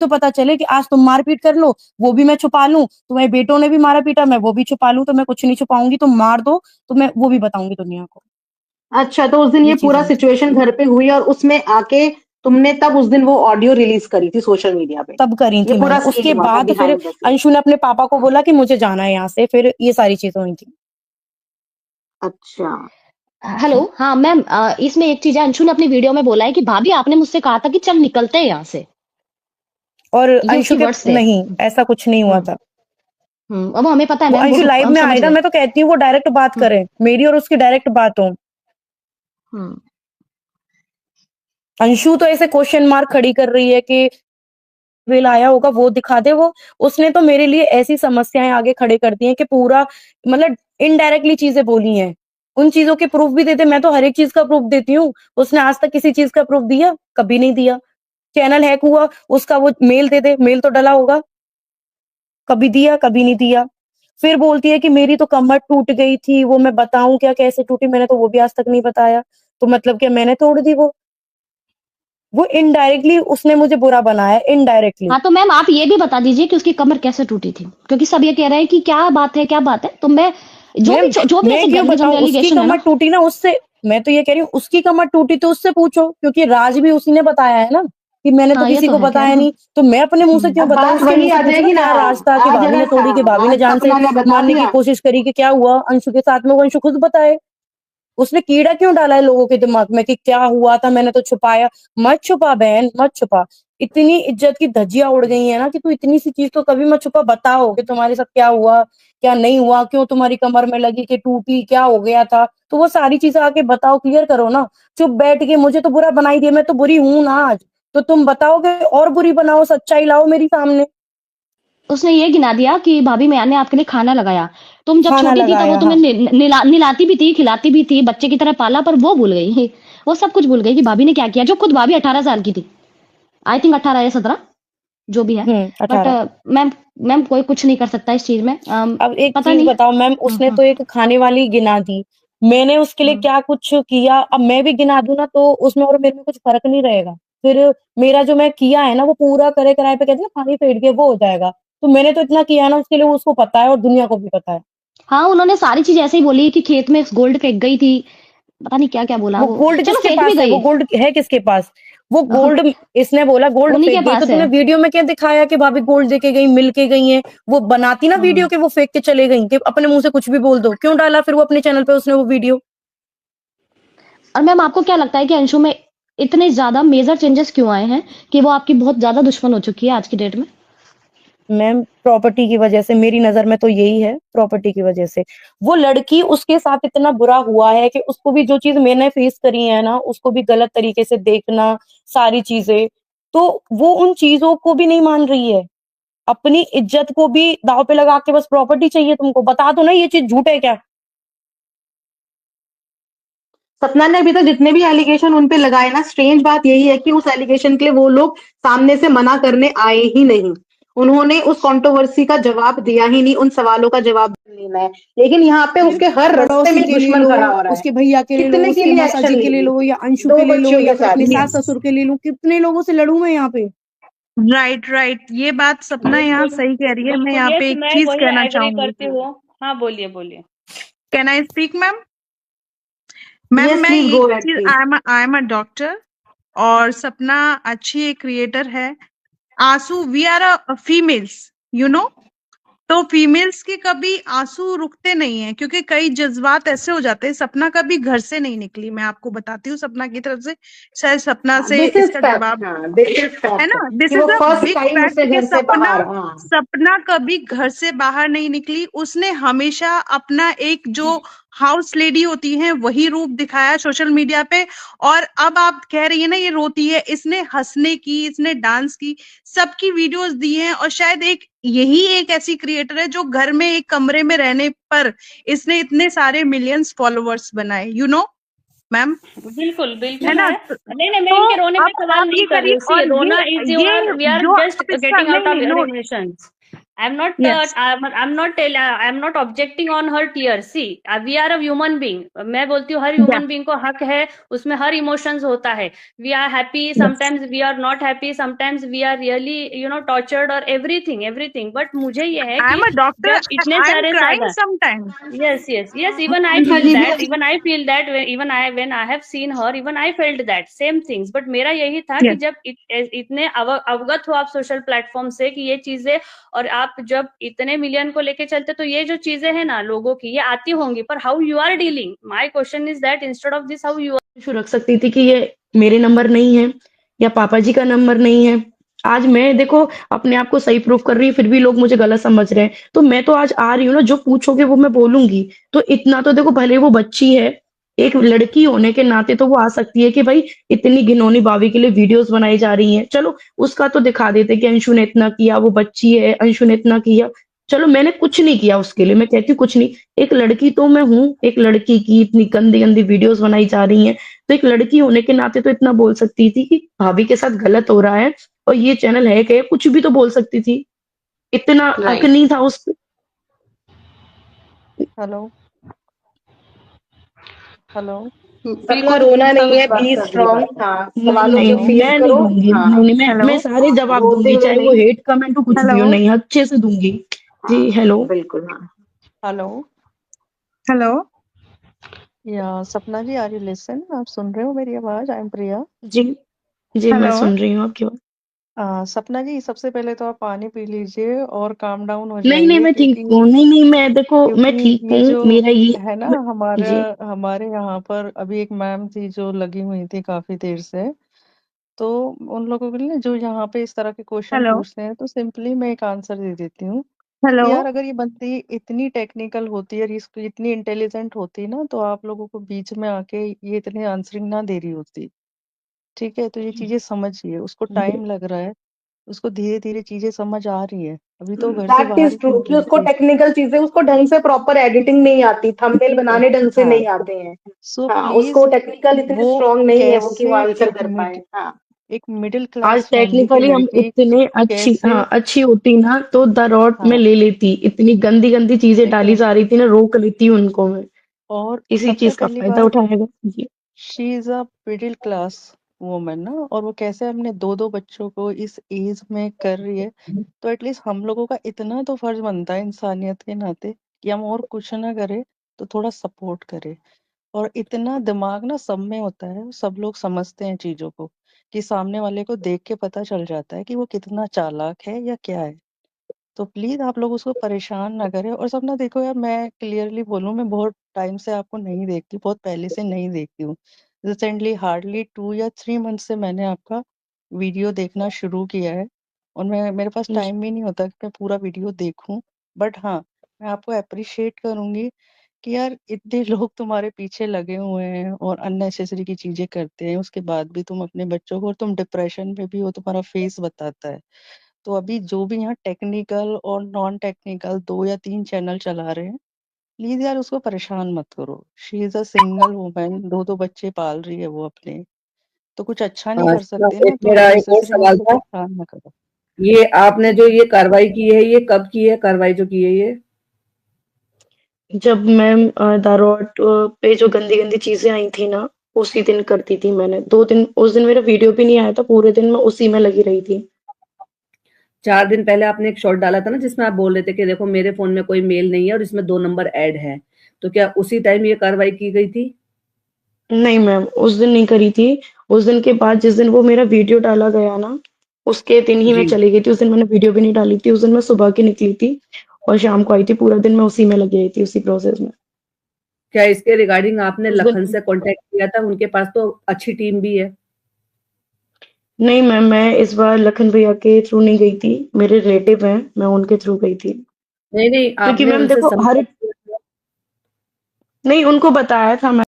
तो पता चले कि आज तुम मारपीट कर लो, वो भी मैं छुपा लूं, तुम्हारे बेटों ने भी मारा पीटा, मैं वो भी छुपा लूं, तो मैं कुछ नहीं छुपाऊंगी, तुम मार दो तो मैं वो भी बताऊंगी दुनिया को। अच्छा, तो उस दिन ये ये चीज पूरा है। सिचुएशन घर पे हुई और उसमें आके तुमने तब उस दिन वो ऑडियो रिलीज करी थी सोशल मीडिया पे? तब करी ये थी मैंने, पूरा सीन उसके हुआ था बाद फिर बिहाइंड द सीन? अंशु ने अपने पापा को बोला कि मुझे जाना है यहाँ से, फिर ये सारी चीजें हुई थी। अच्छा। हेलो, हाँ मैम, इसमें एक चीज है, अंशु ने अपनी वीडियो में बोला है कि भाभी आपने मुझसे कहा था कि चल निकलते हैं यहाँ से। और ये अंशु उसकी के वर्ड्स थे। नहीं, ऐसा कुछ नहीं हुआ हम्म। था। अब हमें पता है वो मैम, वो अंशु तो लाइव हम में समझ आएगा, गए। मैं तो कहती हूँ वो डायरेक्ट बात हम्म। करे, मेरी और उसकी डायरेक्ट बात हो। हम्म। अंशु तो ऐसे क्वेश्चन मार्क खड़ी कर रही है कि बिल आया होगा वो दिखा दे वो। उसने तो मेरे लिए ऐसी समस्याएं आगे खड़े कर दी हैं कि पूरा, मतलब इनडायरेक्टली चीजें बोली हैं। उन चीजों के प्रूफ भी देते, मैं तो हर एक चीज का प्रूफ देती हूँ। उसने आज तक किसी चीज का प्रूफ दिया? कभी नहीं दिया। चैनल हैक हुआ, उसका वो मेल दे दे, मेल तो डला होगा। कभी दिया? कभी नहीं दिया। फिर बोलती है कि मेरी तो कमर टूट गई थी, वो मैं बताऊं क्या कैसे टूटी, मैंने तो वो भी आज तक नहीं बताया। तो मतलब क्या मैंने तोड़ दी वो इनडायरेक्टली उसने मुझे बुरा बनाया, इनडायरेक्टली। हाँ तो मैम आप ये भी बता दीजिए कि उसकी कमर कैसे टूटी थी, क्योंकि सब ये कह रहे हैं कि क्या बात है क्या बात है, तो मैं मैम जो भी मैं ऐसे क्यों बताऊं, जनरल उसकी एलिगेशन है कमर ना। टूटी ना उससे। मैं तो ये कह रही हूँ उसकी कमर टूटी तो उससे पूछो, क्योंकि राज भी उसी ने बताया है ना, कि मैंने तो हाँ ये किसी तो को है खैर। बताया नहीं। तो मैं अपने मुंह से क्यों अब बताऊं, बात उसके मुंह वही से आ पूछो ना जाएगी ना। क्या राज था, कि आज भाभी ने अगर तोड़ी, कि भाभी ने आज जान से सपना ने बता मारने की दिया। कोशिश करी, कि क्या हुआ अंशु के साथ में, वो अंशु खुद बताए। उसने कीड़ा क्यों डाला है लोगों के दिमाग में कि क्या हुआ था, मैंने तो छुपाया। मत छुपा बहन, मत छुपा। इतनी इज्जत की धज्जियां उड़ गई है ना कि तू इतनी सी चीज तो कभी मत छुपा, बताओ कि तुम्हारे साथ क्या हुआ, क्या नहीं हुआ, क्यों तुम्हारी कमर में लगी, कि टूटी, क्या हो गया था। तो वो सारी चीजें आके बताओ, क्लियर करो ना। चुप बैठ के मुझे तो बुरा बनाई दिया, मैं तो बुरी हूं ना आज। तो तुम बताओगे और बुरी बनाओ, सच्चाई लाओ मेरी सामने। उसने ये गिना दिया कि भाभी मैंने आपके लिए खाना लगाया, तुम जब खाना छोटी थी तब वो लगाया, तुम्हें हाँ। निलाती भी थी, खिलाती भी थी, बच्चे की तरह पाला, पर वो भूल गई। वो सब कुछ भूल गई कि भाभी ने क्या किया, जो खुद भाभी 18 साल की थी। आई थिंक 18 या 17, जो भी है। बट 18। मैम, मैम कोई कुछ नहीं कर सकता इस चीज में। अब एक पता चीज नहीं। बताओ मैम, उसने तो एक खाने वाली गिना दी, मैंने उसके लिए हम्म। क्या कुछ किया? अब मैं भी गिना दूं ना तो उसमें और मेरे में कुछ फर्क नहीं रहेगा। फिर मेरा जो मैं किया है ना वो पूरा करे कराए पे कहते हैं ना, पानी फेर के वो हो जाएगा। तो मैंने तो इतना किया ना उसके लिए, उसको पता है और दुनिया को भी पता है। हाँ उन्होंने सारी चीज ऐसे ही बोली कि खेत में गोल्ड फेंक गई थी, पता नहीं क्या क्या बोला वो वो। गोल्ड चलो किसके फेंक भी पास है? वो गई। गोल्ड है किसके पास? वो गोल्ड, इसने बोला गोल्ड उन्हीं के फेंक गई, तो पास है। तूने वीडियो में क्या दिखाया कि भाभी गोल्ड देके गई, मिल के गई है? वो बनाती ना हम्म। वीडियो के वो फेंक के चले गई, कि अपने मुंह से कुछ भी बोल दो। क्यों डाला फिर वो अपने चैनल पे उसने वो वीडियो? और मैम आपको क्या लगता है कि अंशु में इतने ज्यादा मेजर चेंजेस क्यों आए हैं, कि वो आपकी बहुत ज्यादा दुश्मन हो चुकी है आज की डेट में? मैम प्रॉपर्टी की वजह से, मेरी नजर में तो यही है, प्रॉपर्टी की वजह से। वो लड़की, उसके साथ इतना बुरा हुआ है कि उसको भी जो चीज मैंने फेस करी है ना, उसको भी गलत तरीके से देखना, सारी चीजें। तो वो उन चीजों को भी नहीं मान रही है, अपनी इज्जत को भी दांव पे लगा के बस प्रॉपर्टी चाहिए तुमको। बता दो ना ये चीज झूठ है क्या? सपना ने अभी तक जितने भी एलिगेशन उन पे लगाए ना, स्ट्रेंज बात यही है कि उस एलिगेशन के लिए वो लोग सामने से मना करने आए ही नहीं। उन्होंने उस कंट्रोवर्सी का जवाब दिया ही नहीं, उन सवालों का जवाब लेना है। लेकिन यहाँ पे फिर उसके हर रास्ते पड़ोसी में के ले दुश्मन लो, खड़ा हो रहा है। उसके भैया के ले लो, कितने के उसके लिए मौसा एक्शन जी के ले लेगी? लो, या अंशु दो के ले लो, बच्चियों या के फिर साथ, अपने सास यस। ससुर के ले लो। कितने लोगों से लड़ू मैं यहाँ पे? राइट राइट, ये बात सपना यहाँ बिल्कुल सही कह रही है। मैं बिल्कुल, यहाँ यस पे एक मैं चीज वही कहना एग्री चाहूंगी। करती हूँ। हाँ बोलिए बोलिए। Can I speak ma'am? Ma'am yes मैं प्लीज गो एक अहेड चीज, please. I am a doctor, और सपना अच्छी एक क्रिएटर है। आंसू, we are a females, you know. तो फीमेल्स के कभी आंसू रुकते नहीं है, क्योंकि कई जज्बात ऐसे हो जाते हैं। सपना कभी घर से नहीं निकली, मैं आपको बताती हूँ सपना की तरफ से। शायद सपना से दिस इज इसका फैक्ट, जवाब, हाँ दिस इज है फैक्ट। ना, दिस कि वो is a first big time fact उससे कि घर से सपना, बाहर, हाँ। सपना कभी घर से बाहर नहीं निकली। उसने हमेशा अपना एक जो हाउस लेडी होती है वही रूप दिखाया सोशल मीडिया पे। और अब आप कह रही है ना ये रोती है, इसने हंसने की, इसने डांस की, सबकी वीडियोस दी हैं। और शायद यही एक ऐसी क्रिएटर है जो घर में एक कमरे में रहने पर इसने इतने सारे मिलियंस फॉलोवर्स बनाए, यू नो मैम, बिल्कुल है बिल्कुल ना। है। नहीं नहीं, मैं तो इनके रोने पे अब सवाल आप नहीं ये कर रही करिए, हूँ। सी और रोना इज ये योर, वी आर जो जस्ट आप इसका, गेटिंग नहीं आउट ऑफ नहीं your no, emotions. I'm not Yes. I'm not objecting on her tears. See, we are a human being. मैं बोलती हूँ हर human being को हक है, उसमें हर emotions होता है. We are happy, sometimes we are not happy, sometimes we are really tortured or everything. But मुझे ये है I'm कि a doctor. जब इतने I'm सारे crying साधन, sometimes. yes. Even I हाँ feel जी that. भी When I have seen her, even I felt that same things. But मेरा यही था कि जब इतने अवगत हो आप सोशल प्लेटफॉर्म से कि ये चीजें, और आप जब इतने मिलियन को लेके चलते तो ये जो चीजें हैं ना लोगों की, ये आती होंगी, पर how you are dealing, my question is that instead of this how you issue रख सकती थी कि ये मेरे नंबर नहीं है या पापा जी का नंबर नहीं है। आज मैं देखो अपने आप को सही प्रूफ कर रही हूँ, फिर भी लोग मुझे गलत समझ रहे हैं। तो मैं तो आज आ रही हूँ ना, जो पूछोगे वो मैं बोलूंगी। तो इतना तो देखो, भले वो बच्ची है, एक लड़की होने के नाते तो वो आ सकती है कि भाई इतनी घिनौनी भाभी के लिए वीडियोस बनाई जा रही हैं। चलो उसका तो दिखा देते कि अंशु ने इतना किया, वो बच्ची है, अंशु ने इतना किया। चलो मैंने कुछ नहीं किया उसके लिए, मैं कहती हूँ कुछ नहीं। एक लड़की तो मैं हूँ, एक लड़की की इतनी गंदी गंदी वीडियोस बनाई जा रही हैं, तो एक लड़की होने के नाते तो इतना बोल सकती थी कि भाभी के साथ गलत हो रहा है और ये चैनल है क्या, कुछ भी तो बोल सकती थी। इतना हक राइट। नहीं था उस। हेलो हेलो सपना रोना नहीं है, बी स्ट्रॉन्ग। हाँ, नहीं सवालों नहीं को नहीं, फील मैं नहीं करो। दूंगी, हाँ, नहीं नहीं, मैं हेलो मैं सारे जवाब रोते दूंगी, हुए चाहे वो नहीं। हेट कमेंट हो, कुछ भी हो, हेलो नहीं अच्छे से दूंगी। जी हाँ, हेलो। बिल्कुल। हाँ, हेलो हेलो या सपना जी, आर यू लिसन? आप सुन रहे हो मेरी आवाज? आई एम प्रिया। जी जी, मैं हेलो सुन रही हूँ आपकी बात। सपना जी, सबसे पहले तो आप पानी पी लीजिए और काम डाउन हो नहीं नहीं, जाइए, मैं ठीक क्योंकि हूँ, नहीं नहीं, मैं देखो मैं ठीक ये जो हूँ, मेरा ये है ना, हमारे जी हमारे यहाँ पर अभी एक मैम थी जो लगी हुई थी काफी देर से। तो उन लोगों के लिए जो यहाँ पे इस तरह के क्वेश्चन हेलो पूछते हैं, तो सिंपली मैं एक आंसर दे देती हूँ हेलो कि यार अगर ये बंदी इतनी टेक्निकल होती है, इसको इतनी इंटेलिजेंट होती ना, तो आप लोगों को बीच में आके ये इतनी आंसरिंग ना दे रही होती। ठीक है, तो ये चीजें समझिए, उसको टाइम लग रहा है, उसको धीरे धीरे चीजें समझ आ रही है, अभी तो घर से दैट बाहर इज ही ट्रू नहीं कि गई उसको थी। टेक्निकल चीजें, उसको ढंग से प्रॉपर एडिटिंग नहीं आती, थंबनेल ठीक है, बनाने ढंग से हाँ, नहीं आते हैं। सो हाँ, प्लीज उसको टेक्निकल इतनी वो स्ट्रांग नहीं है वो कि वो कैसे आंसर कर पाए। हाँ, एक मिडिल आज क्लास फैमिली की टेक्निकली हम लड़की इतने अच्छी, कैसे, हाँ अच्छी होती ना तो द रॉट में हाँ, ले लेती, इतनी गंदी गंदी चीजें ठीक डाली है, जा रही थी ना, रोक लेती उनको मैं। और इसी सबसे चीज का पहली फायदा बात, उठाएगा जी। She is a middle class woman ना, और वो कैसे अपने दो दो बच्चों को इस एज में कर रही है। तो एटलीस्ट हम लोगों का इतना तो फर्ज बनता है इंसानियत के नाते कि हम और कुछ ना करें तो थोड़ा सपोर्ट करें। और इतना दिमाग ना सब में होता है, सब लोग समझते हैं चीजों को, कि सामने वाले को देख के पता चल जाता है कि वो कितना चालाक है या क्या है। तो प्लीज आप लोग उसको परेशान ना करें। और सपना देखो यार, मैं क्लियरली बोलूं, मैं बहुत टाइम से आपको नहीं देखती, बहुत पहले से नहीं देखती हूँ। रिसेंटली हार्डली 2 या 3 मंथ से मैंने आपका वीडियो देखना शुरू किया है, और मेरे पास जी। टाइम भी नहीं होता कि मैं पूरा वीडियो देखूं। बट हाँ, मैं आपको अप्रिशिएट करूंगी कि यार इतने लोग तुम्हारे पीछे लगे हुए हैं और अननेसेसरी की चीजें करते हैं, उसके बाद भी तुम अपने बच्चों को, और तुम डिप्रेशन में भी हो, तुम्हारा फेस बताता है। तो अभी जो भी यहाँ टेक्निकल और नॉन टेक्निकल 2 या 3 चैनल चला रहे हैं, प्लीज यार उसको परेशान मत करो। She is a single women, दो दो बच्चे पाल रही है वो अपने, तो कुछ अच्छा नहीं कर अच्छा, सकते ना, एक तो मेरा एक और अननेसेसरी सवाल उनको था। परेशान ना करो। ये आपने जो ये कार्रवाई की है, ये कब की है कार्रवाई जो की है ये? जब मैम द रॉट पे जो गंदी गंदी चीजें आई थी ना, उसी दिन करती थी मैंने। 2 दिन, उस दिन मेरा वीडियो भी नहीं आया था, पूरे दिन मैं उसी में लगी रही थी। 4 दिन पहले आपने एक शॉट डाला था ना, जिसमें आप बोल रहे थे कि देखो मेरे फोन में कोई मेल नहीं है और इसमें 2 नंबर ऐड है। तो क्या उसी टाइम ये कार्रवाई की गई थी? नहीं मैम, उस दिन नहीं करी थी। उस दिन के बाद जिस दिन वो मेरा वीडियो डाला गया ना, उसके दिन ही मैं जी। चली गई थी। उस दिन मैंने वीडियो भी नहीं डाली थी, उस दिन मैं सुबह की निकली थी और शाम को आई थी। पूरा दिन मैं उसी में लगी रही थी, उसी प्रोसेस में। क्या इसके रिगार्डिंग आपने उस लखन दिन से कांटेक्ट किया था? उनके पास तो अच्छी टीम भी है। नहीं मैम, मैं इस बार लखन भैया के थ्रू नहीं गई थी, मेरे रिलेटिव हैं, मैं उनके थ्रू गई थी। नहीं नहीं, क्योंकि आपने मैम उनसे देखो हर, संपर्क किया था? नहीं उनको बताया था